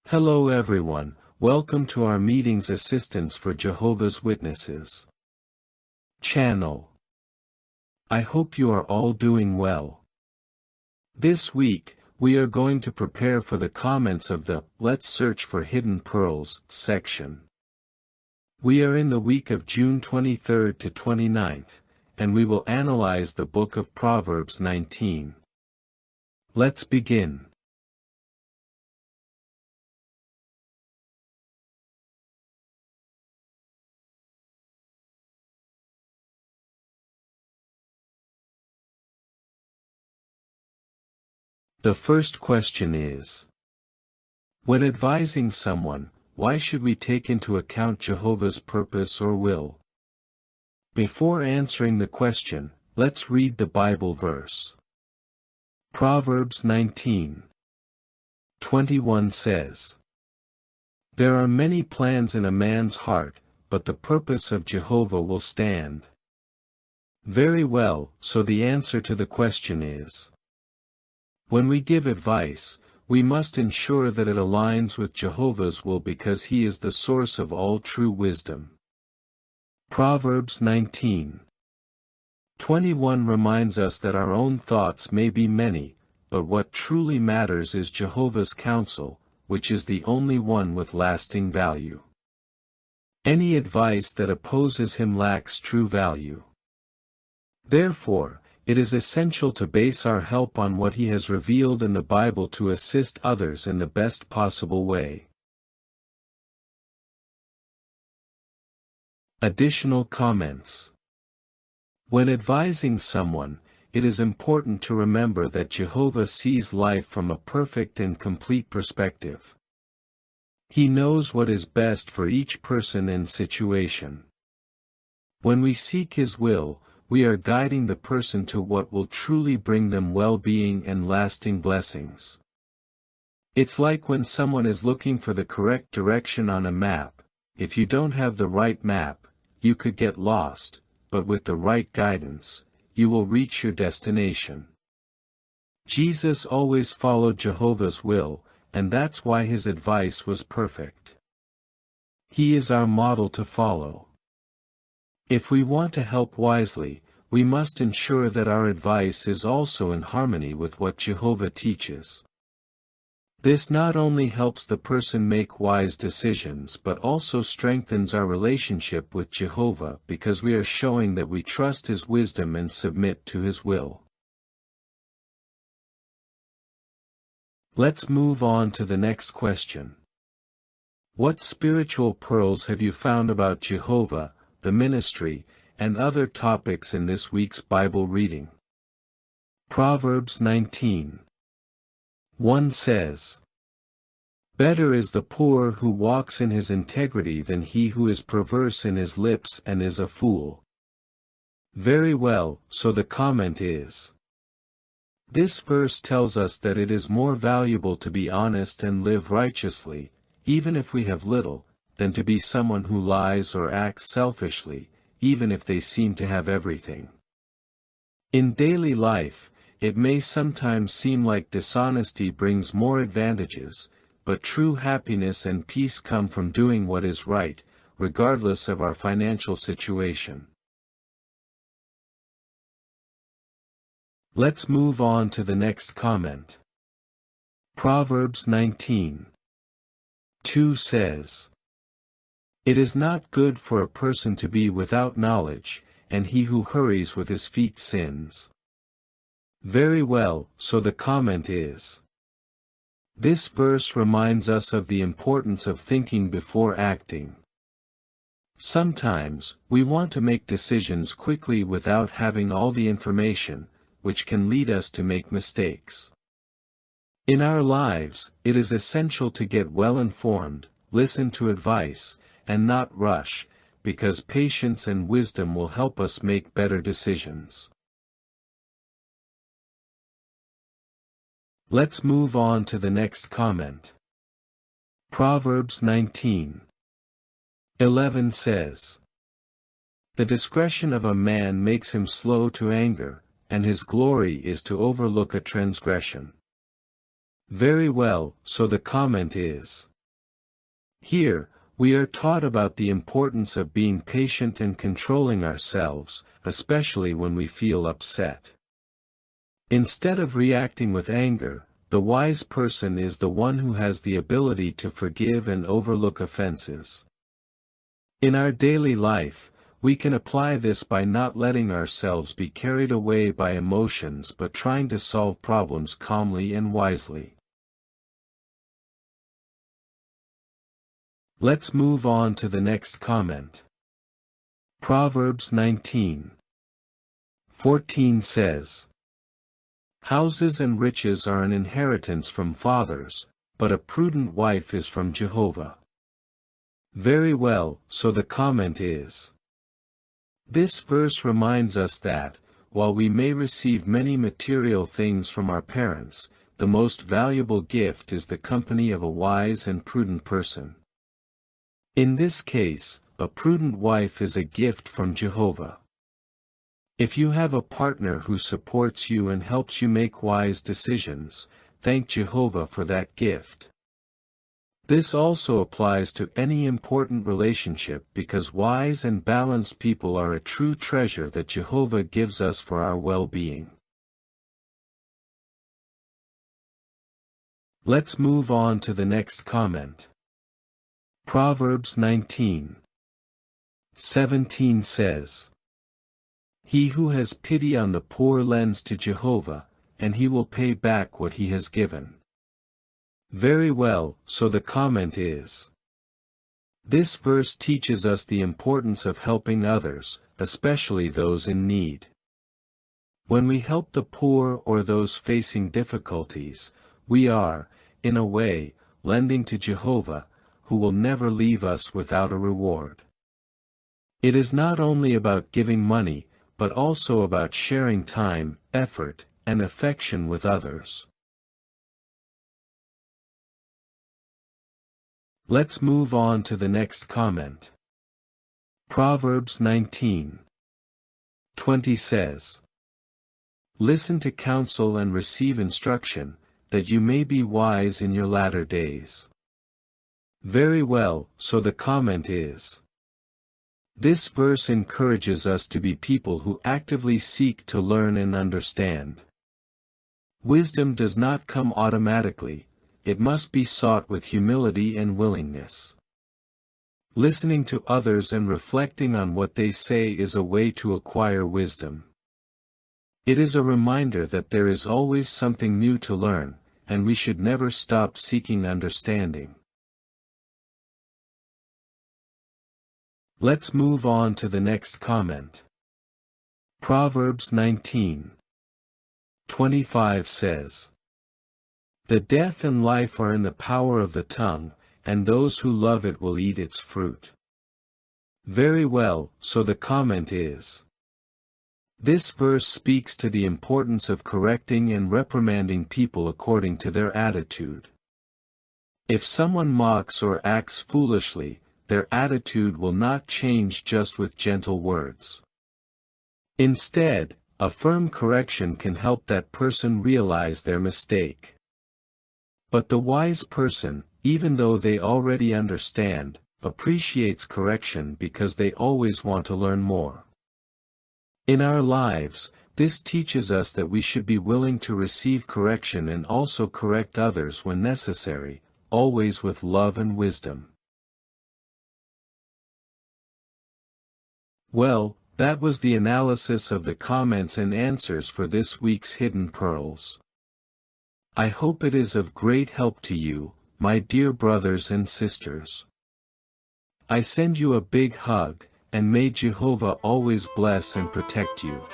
Hello everyone, welcome to our Meetings Assistance for Jehovah's Witnesses channel. I hope you are all doing well. This week, we are going to prepare for the comments of the Let's Search for Hidden Pearls section. We are in the week of June 23rd to 29th, and we will analyze the book of Proverbs 19. Let's begin. The first question is: when advising someone, why should we take into account Jehovah's purpose or will? Before answering the question, let's read the Bible verse. Proverbs 19:21 says, "There are many plans in a man's heart, but the purpose of Jehovah will stand." Very well, so the answer to the question is: when we give advice, we must ensure that it aligns with Jehovah's will because He is the source of all true wisdom. Proverbs 19:21 reminds us that our own thoughts may be many, but what truly matters is Jehovah's counsel, which is the only one with lasting value. Any advice that opposes Him lacks true value. Therefore, it is essential to base our help on what He has revealed in the Bible to assist others in the best possible way. Additional comments. When advising someone, it is important to remember that Jehovah sees life from a perfect and complete perspective. He knows what is best for each person and situation. When we seek His will, we are guiding the person to what will truly bring them well-being and lasting blessings. It's like when someone is looking for the correct direction on a map. If you don't have the right map, you could get lost, but with the right guidance, you will reach your destination. Jesus always followed Jehovah's will, and that's why His advice was perfect. He is our model to follow. If we want to help wisely, we must ensure that our advice is also in harmony with what Jehovah teaches. This not only helps the person make wise decisions but also strengthens our relationship with Jehovah because we are showing that we trust His wisdom and submit to His will. Let's move on to the next question. What spiritual pearls have you found about Jehovah, the ministry, and other topics in this week's Bible reading? Proverbs 19:1 says, "Better is the poor who walks in his integrity than he who is perverse in his lips and is a fool." Very well, so the comment is: this verse tells us that it is more valuable to be honest and live righteously, even if we have little, than to be someone who lies or acts selfishly, even if they seem to have everything. In daily life, it may sometimes seem like dishonesty brings more advantages, but true happiness and peace come from doing what is right, regardless of our financial situation. Let's move on to the next comment. Proverbs 19:2 says, "It is not good for a person to be without knowledge, and he who hurries with his feet sins." Very well, so the comment is: this verse reminds us of the importance of thinking before acting. Sometimes, we want to make decisions quickly without having all the information, which can lead us to make mistakes. In our lives, it is essential to get well informed, listen to advice, and not rush, because patience and wisdom will help us make better decisions. Let's move on to the next comment. Proverbs 19:11 says, "The discretion of a man makes him slow to anger, and his glory is to overlook a transgression." Very well, so the comment is: Here, we are taught about the importance of being patient and controlling ourselves, especially when we feel upset. Instead of reacting with anger, the wise person is the one who has the ability to forgive and overlook offenses. In our daily life, we can apply this by not letting ourselves be carried away by emotions but trying to solve problems calmly and wisely. Let's move on to the next comment. Proverbs 19:14 says, "Houses and riches are an inheritance from fathers, but a prudent wife is from Jehovah." Very well, so the comment is, this verse reminds us that, while we may receive many material things from our parents, the most valuable gift is the company of a wise and prudent person. In this case, a prudent wife is a gift from Jehovah. If you have a partner who supports you and helps you make wise decisions, thank Jehovah for that gift. This also applies to any important relationship because wise and balanced people are a true treasure that Jehovah gives us for our well-being. Let's move on to the next comment. Proverbs 19:17 says, "He who has pity on the poor lends to Jehovah, and he will pay back what he has given." Very well, so the comment is, this verse teaches us the importance of helping others, especially those in need. When we help the poor or those facing difficulties, we are, in a way, lending to Jehovah, who will never leave us without a reward. It is not only about giving money, but also about sharing time, effort, and affection with others. Let's move on to the next comment. Proverbs 19:20 says, "Listen to counsel and receive instruction, that you may be wise in your latter days." Very well, so the comment is, this verse encourages us to be people who actively seek to learn and understand. Wisdom does not come automatically, it must be sought with humility and willingness. Listening to others and reflecting on what they say is a way to acquire wisdom. It is a reminder that there is always something new to learn, and we should never stop seeking understanding. Let's move on to the next comment. Proverbs 19:25 says, "The death and life are in the power of the tongue, and those who love it will eat its fruit." Very well, so the comment is, this verse speaks to the importance of correcting and reprimanding people according to their attitude. If someone mocks or acts foolishly, their attitude will not change just with gentle words. Instead, a firm correction can help that person realize their mistake. But the wise person, even though they already understand, appreciates correction because they always want to learn more. In our lives, this teaches us that we should be willing to receive correction and also correct others when necessary, always with love and wisdom. Well, that was the analysis of the comments and answers for this week's Hidden Pearls. I hope it is of great help to you, my dear brothers and sisters. I send you a big hug, and may Jehovah always bless and protect you.